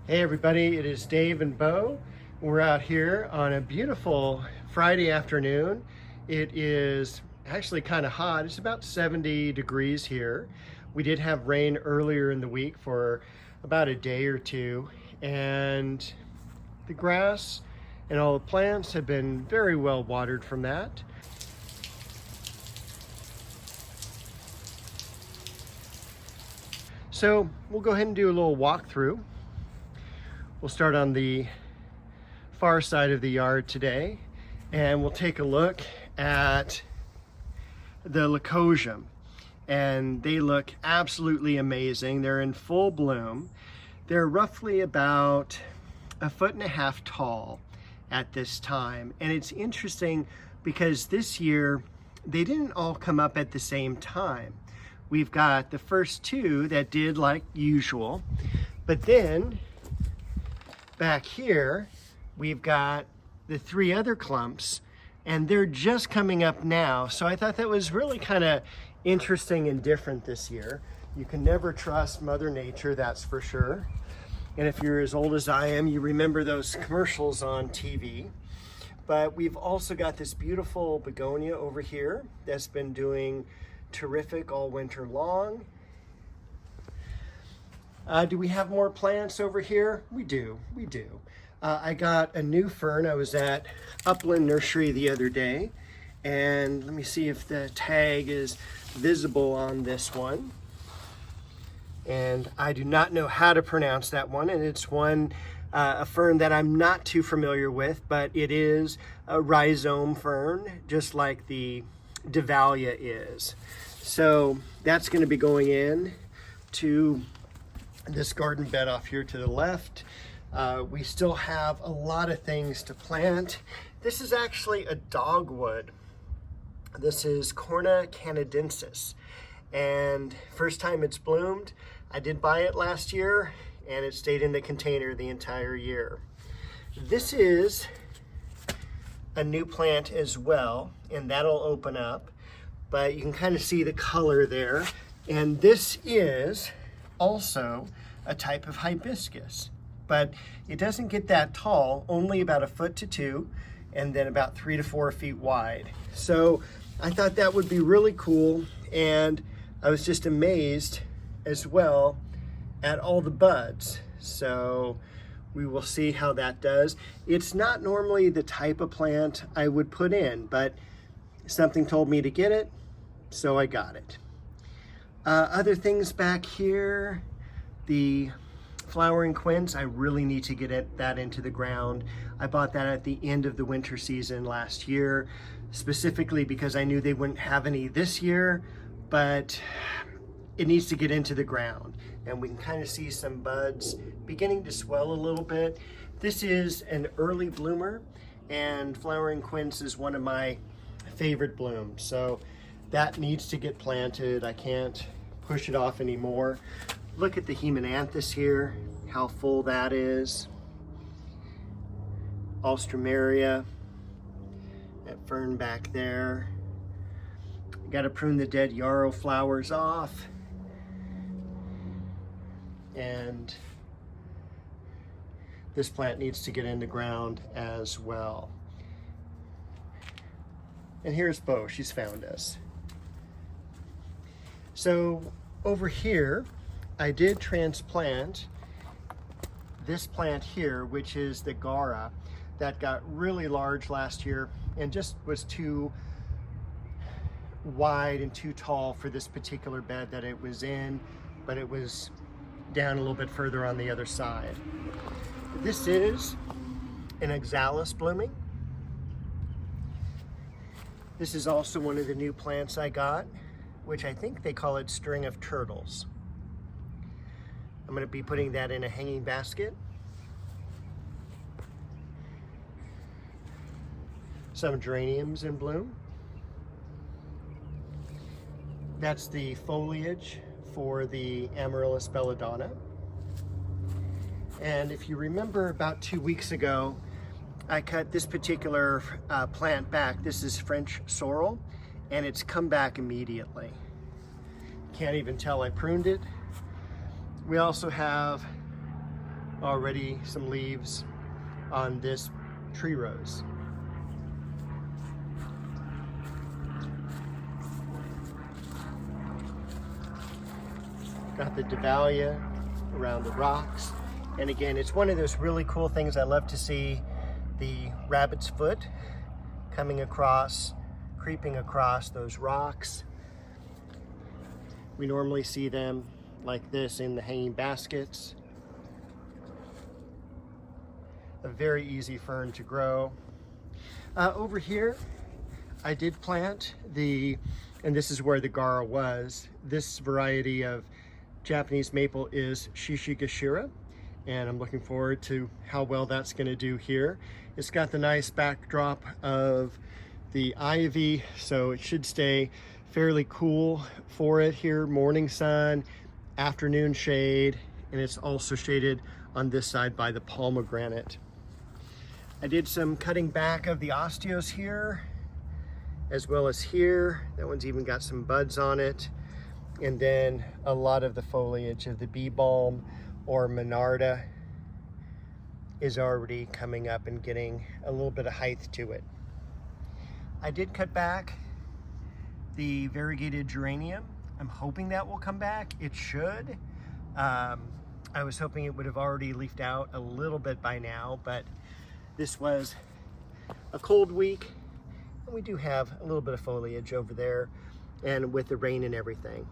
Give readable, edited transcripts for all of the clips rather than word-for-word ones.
Hey everybody, it is Dave and Bo. We're out here on a beautiful Friday afternoon. It is actually kind of hot. It's about 70 degrees here. We did have rain earlier in the week for about a day or two, and the grass and all the plants have been very well watered from that. So we'll go ahead and do a little walkthrough. We'll start on the far side of the yard today, and we'll take a look at the Leucosium. And they look absolutely amazing. They're in full bloom. They're roughly about 1.5 feet tall at this time. And it's interesting because this year they didn't all come up at the same time. We've got the first two that did like usual, but then back here, we've got the 3 other clumps, and they're just coming up now. So I thought that was really kind of interesting and different this year. You can never trust Mother Nature, that's for sure. And if you're as old as I am, you remember those commercials on TV. But we've also got this beautiful begonia over here that's been doing terrific all winter long. Do we have more plants over here? We do. I got a new fern. I was at Upland Nursery the other day, and let me see if the tag is visible on this one. And I do not know how to pronounce that one, and it's a fern that I'm not too familiar with, but it is a rhizome fern, just like the Dahlia is. So that's going to be going in to this garden bed off here to the left. We still have a lot of things to plant. This is actually a dogwood. This is Corna canadensis, and first time it's bloomed. I did buy it last year, and it stayed in the container the entire year. This is a new plant as well, and that'll open up, but you can kind of see the color there. And this is also a type of hibiscus, but it doesn't get that tall, only about 1 to 2 feet, and then about 3 to 4 feet wide. So I thought that would be really cool, and I was just amazed as well at all the buds. So we will see how that does. It's not normally the type of plant I would put in, but something told me to get it, so I got it. Other things back here, the flowering quince, I really need to get that into the ground. I bought that at the end of the winter season last year, specifically because I knew they wouldn't have any this year, but it needs to get into the ground. And we can kind of see some buds beginning to swell a little bit. This is an early bloomer, and flowering quince is one of my favorite blooms. So that needs to get planted. I can't push it off anymore. Look at the Hemananthus here, how full that is. Alstroemeria, that fern back there. Got to prune the dead yarrow flowers off. And this plant needs to get in the ground as well. And here's Bo, she's found us. So over here, I did transplant this plant here, which is the Gara, that got really large last year and just was too wide and too tall for this particular bed that it was in, but it was down a little bit further on the other side. This is an oxalis blooming. This is also one of the new plants I got, which I think they call it string of turtles. I'm going to be putting that in a hanging basket. Some geraniums in bloom. That's the foliage for the Amaryllis belladonna. And if you remember about 2 weeks ago, I cut this particular plant back. This is French sorrel, and it's come back immediately. Can't even tell I pruned it. We also have already some leaves on this tree rose. Got the Dahlia around the rocks. And again, it's one of those really cool things I love to see, the rabbit's foot coming across, creeping across those rocks. We normally see them like this in the hanging baskets. A very easy fern to grow. Over here, I did plant and this is where the Gara was. This variety of Japanese maple is Shishigashira, and I'm looking forward to how well that's going to do here. It's got the nice backdrop of the ivy, so it should stay fairly cool for it here. Morning sun, afternoon shade, and it's also shaded on this side by the pomegranate. I did some cutting back of the osteos here, as well as here. That one's even got some buds on it. And then a lot of the foliage of the bee balm or monarda is already coming up and getting a little bit of height to it. I did cut back the variegated geranium. I'm hoping that will come back. It should. I was hoping it would have already leafed out a little bit by now, but this was a cold week, and we do have a little bit of foliage over there, and with the rain and everything.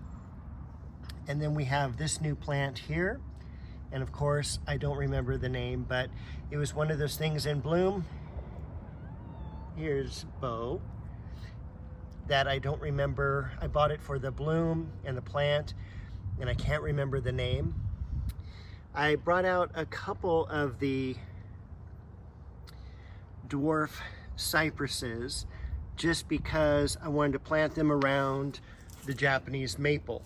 And then we have this new plant here, and of course I don't remember the name, but it was one of those things in bloom. Here's Bo, that I don't remember. I bought it for the bloom and the plant, and I can't remember the name. I brought out a couple of the dwarf cypresses just because I wanted to plant them around the Japanese maple,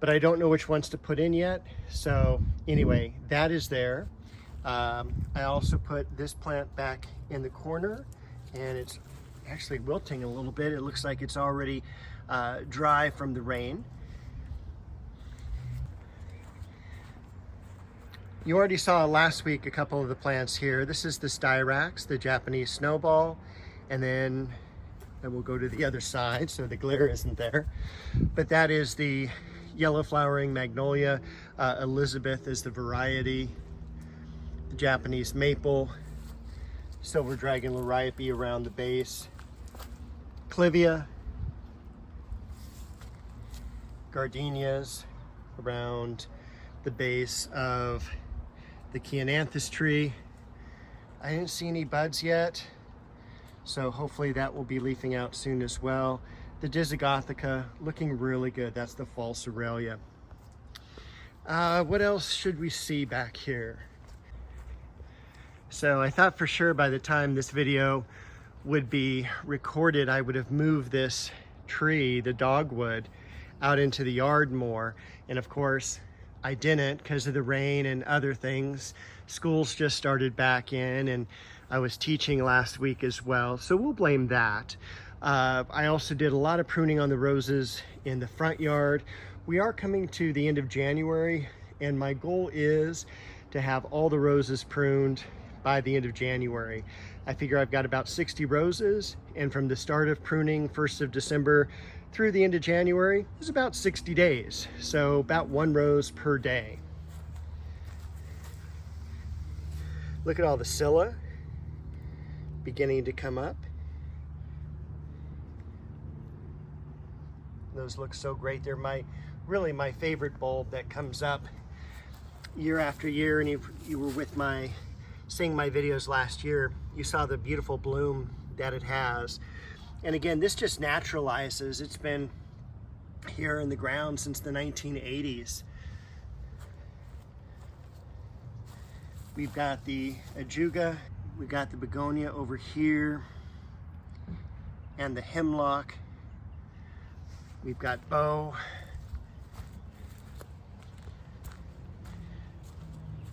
but I don't know which ones to put in yet. So anyway, that is there. I also put this plant back in the corner, and it's actually wilting a little bit. It looks like it's already dry from the rain. You already saw last week a couple of the plants here. This is the styrax, the Japanese snowball, and then we'll go to the other side so the glare isn't there. But that is the yellow flowering magnolia. Elizabeth is the variety. The Japanese maple, silver dragon liriope around the base, clivia, gardenias around the base of the Chiananthus tree. I didn't see any buds yet, so hopefully that will be leafing out soon as well. The Disigothica looking really good. That's the false Aurelia. What else should we see back here? So I thought for sure by the time this video would be recorded, I would have moved this tree, the dogwood, out into the yard more. And of course, I didn't because of the rain and other things. School's just started back in, and I was teaching last week as well, so we'll blame that. I also did a lot of pruning on the roses in the front yard. We are coming to the end of January, and my goal is to have all the roses pruned by the end of January. I figure I've got about 60 roses, and from the start of pruning, 1st of December, through the end of January is about 60 days. So about 1 rose per day. Look at all the scilla beginning to come up. Those look so great. They're really my favorite bulb that comes up year after year. And you were with seeing my videos last year, you saw the beautiful bloom that it has. And again, this just naturalizes. It's been here in the ground since the 1980s. We've got the ajuga, we've got the begonia over here, and the hemlock. We've got bow.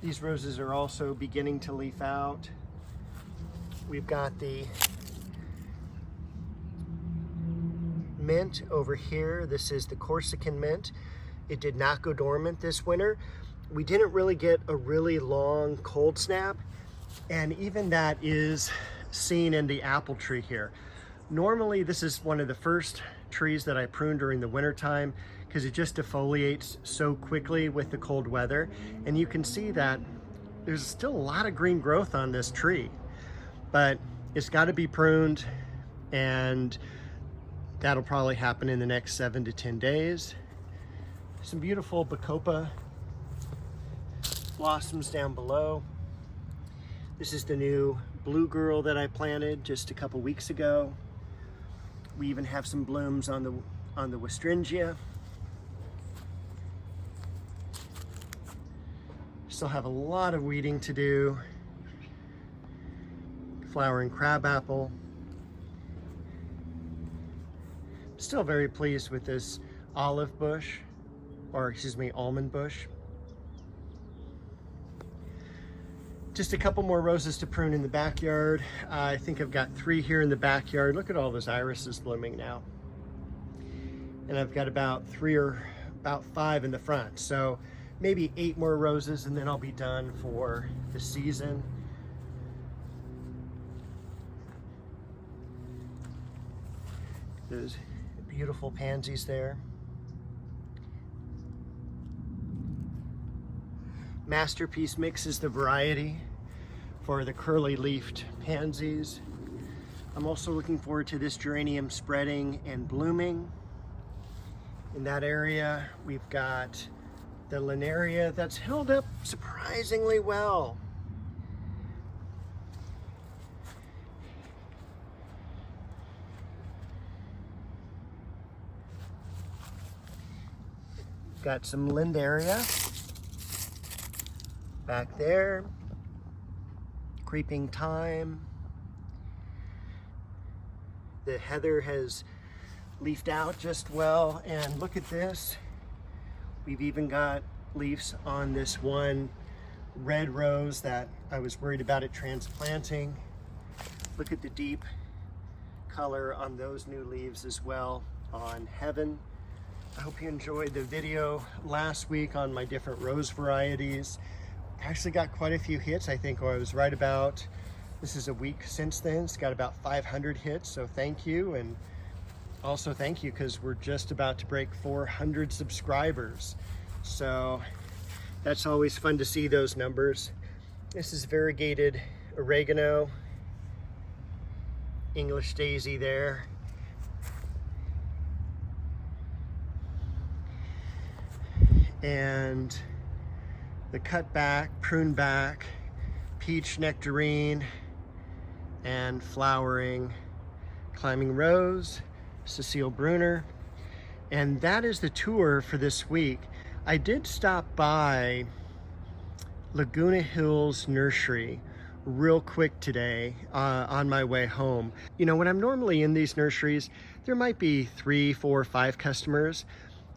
These roses are also beginning to leaf out. We've got the mint over here. This is the Corsican mint. It did not go dormant this winter. We didn't really get a really long cold snap, and even that is seen in the apple tree here. Normally, this is one of the first trees that I prune during the winter time because it just defoliates so quickly with the cold weather. And you can see that there's still a lot of green growth on this tree, but it's got to be pruned, and that'll probably happen in the next 7 to 10 days. Some beautiful bacopa blossoms down below. This is the new blue girl that I planted just a couple weeks ago. We even have some blooms on the westringia. Still have a lot of weeding to do. Flowering crabapple. Still very pleased with this olive bush, or excuse me, almond bush. Just a couple more roses to prune in the backyard. I think I've got 3 here in the backyard. Look at all those irises blooming now. And I've got about 5 in the front. So maybe 8 more roses and then I'll be done for the season. Those beautiful pansies there. Masterpiece Mix is the variety for the curly leafed pansies. I'm also looking forward to this geranium spreading and blooming. In that area, we've got the Linaria that's held up surprisingly well. Got some Lindaria back there. Creeping Thyme. The heather has leafed out just well, and look at this. We've even got leaves on this one red rose that I was worried about it transplanting. Look at the deep color on those new leaves as well on Heaven. I hope you enjoyed the video last week on my different rose varieties. I actually got quite a few hits. I think I was right about, this is a week since then, it's got about 500 hits, so thank you. And also thank you because we're just about to break 400 subscribers. So that's always fun to see those numbers. This is variegated oregano, English daisy there. And the cut back, prune back, peach nectarine, and flowering climbing rose, Cecile Brunner. And that is the tour for this week. I did stop by Laguna Hills Nursery real quick today on my way home. You know, when I'm normally in these nurseries, there might be 3, 4, 5 customers.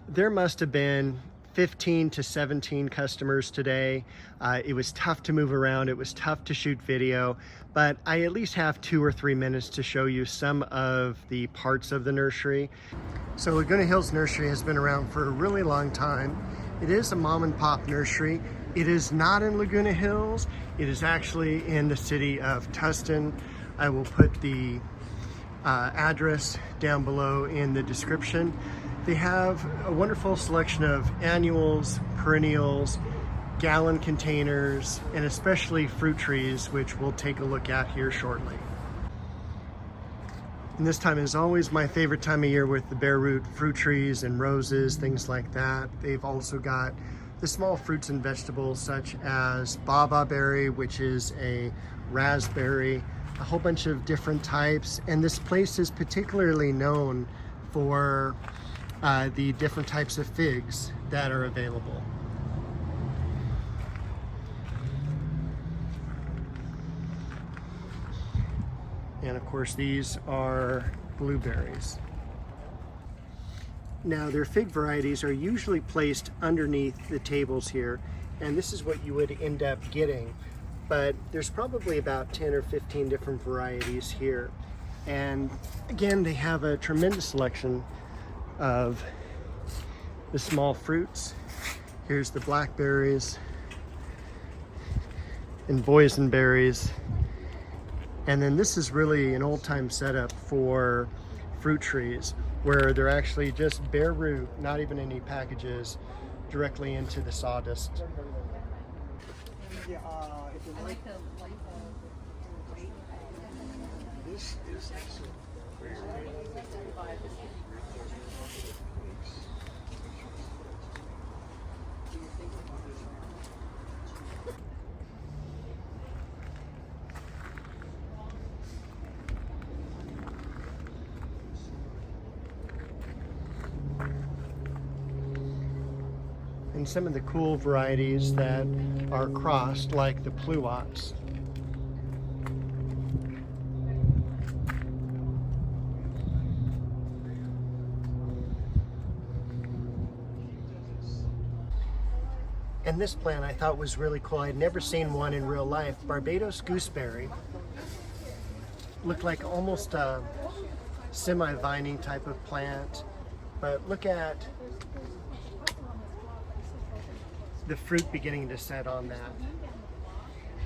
There must have been 15 to 17 customers today. It was tough to move around. It was tough to shoot video, but I at least have 2 or 3 minutes to show you some of the parts of the nursery. So Laguna Hills Nursery has been around for a really long time. It is a mom and pop nursery. It is not in Laguna Hills. It is actually in the city of Tustin. I will put the address down below in the description. They have a wonderful selection of annuals, perennials, gallon containers, and especially fruit trees, which we'll take a look at here shortly. And this time is always my favorite time of year with the bare root fruit trees and roses, things like that. They've also got the small fruits and vegetables such as baba berry, which is a raspberry, a whole bunch of different types. And this place is particularly known for the different types of figs that are available. And of course, these are blueberries. Now, their fig varieties are usually placed underneath the tables here, and this is what you would end up getting. But there's probably about 10 or 15 different varieties here. And again, they have a tremendous selection of the small fruits Here's the blackberries and boysenberries. And then this is really an old-time setup for fruit trees where they're actually just bare root, not even any packages, directly into the sawdust. This is and some of the cool varieties that are crossed, like the pluots. And this plant I thought was really cool. I'd never seen one in real life. Barbados gooseberry. Looked like almost a semi-vining type of plant, but look at the fruit beginning to set on that.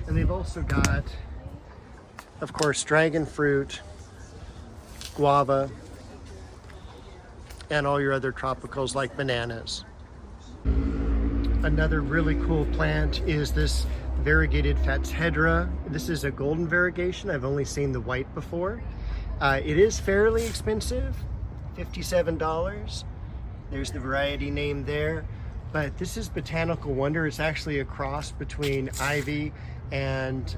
And they've also got, of course, dragon fruit, guava, and all your other tropicals like bananas. Another really cool plant is this variegated Fatshedra. This is a golden variegation. I've only seen the white before. It is fairly expensive, $57. There's the variety name there. But this is Botanical Wonder. It's actually a cross between ivy and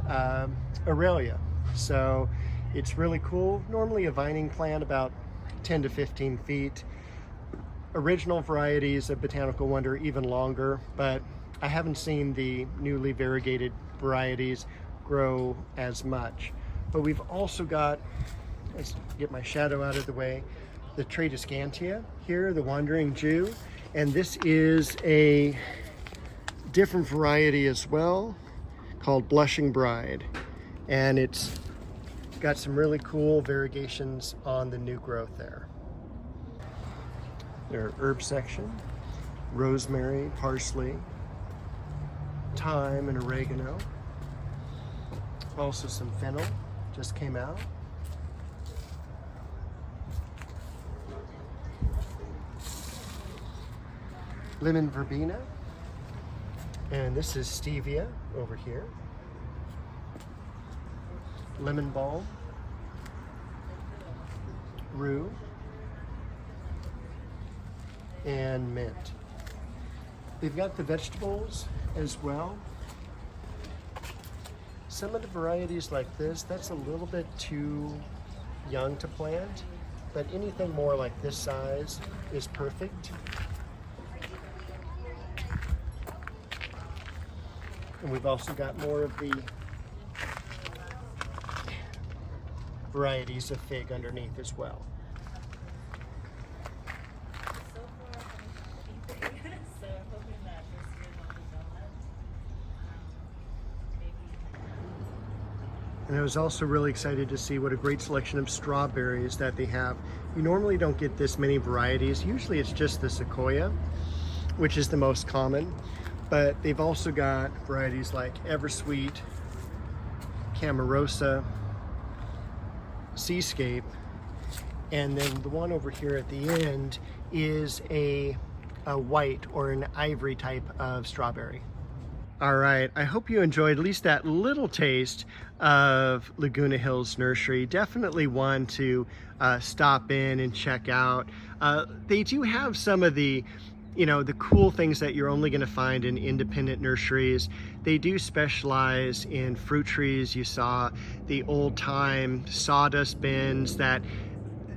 Aurelia. So it's really cool. Normally a vining plant about 10 to 15 feet. Original varieties of Botanical Wonder even longer, but I haven't seen the newly variegated varieties grow as much. But we've also got, let's get my shadow out of the way, the Tradescantia here, the Wandering Jew. And this is a different variety as well called Blushing Bride. And it's got some really cool variegations on the new growth there. Their herb section, rosemary, parsley, thyme, and oregano. Also some fennel just came out. Lemon verbena, and this is stevia over here. Lemon balm, rue, and mint. They've got the vegetables as well. Some of the varieties like this, that's a little bit too young to plant, but anything more like this size is perfect. And we've also got more of the varieties of fig underneath as well. And I was also really excited to see what a great selection of strawberries that they have. You normally don't get this many varieties. Usually it's just the Sequoia, which is the most common. But they've also got varieties like Eversweet, Camarosa, Seascape, and then the one over here at the end is a white or an ivory type of strawberry. All right, I hope you enjoyed at least that little taste of Laguna Hills Nursery. Definitely one to stop in and check out. They do have some of the the cool things that you're only going to find in independent nurseries. They do specialize in fruit trees. You saw the old-time sawdust bins that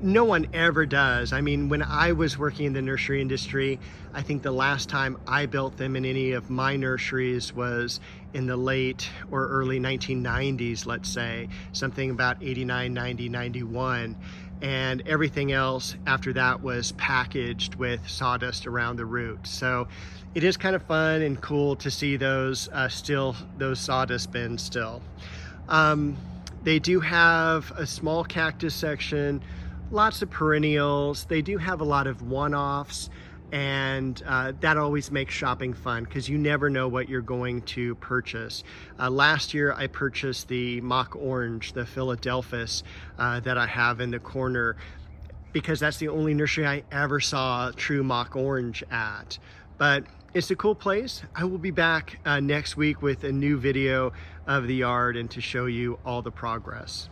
no one ever does. I mean, when I was working in the nursery industry, I think the last time I built them in any of my nurseries was in the late or early 1990s, let's say, something about 89, 90, 91. And everything else after that was packaged with sawdust around the root. So it is kind of fun and cool to see those those sawdust bins still. They do have a small cactus section, lots of perennials. They do have a lot of one-offs, and that always makes shopping fun because you never know what you're going to purchase. Last year I purchased the mock orange, the Philadelphus, that I have in the corner, because that's the only nursery I ever saw true mock orange at. But it's a cool place. I will be back next week with a new video of the yard and to show you all the progress.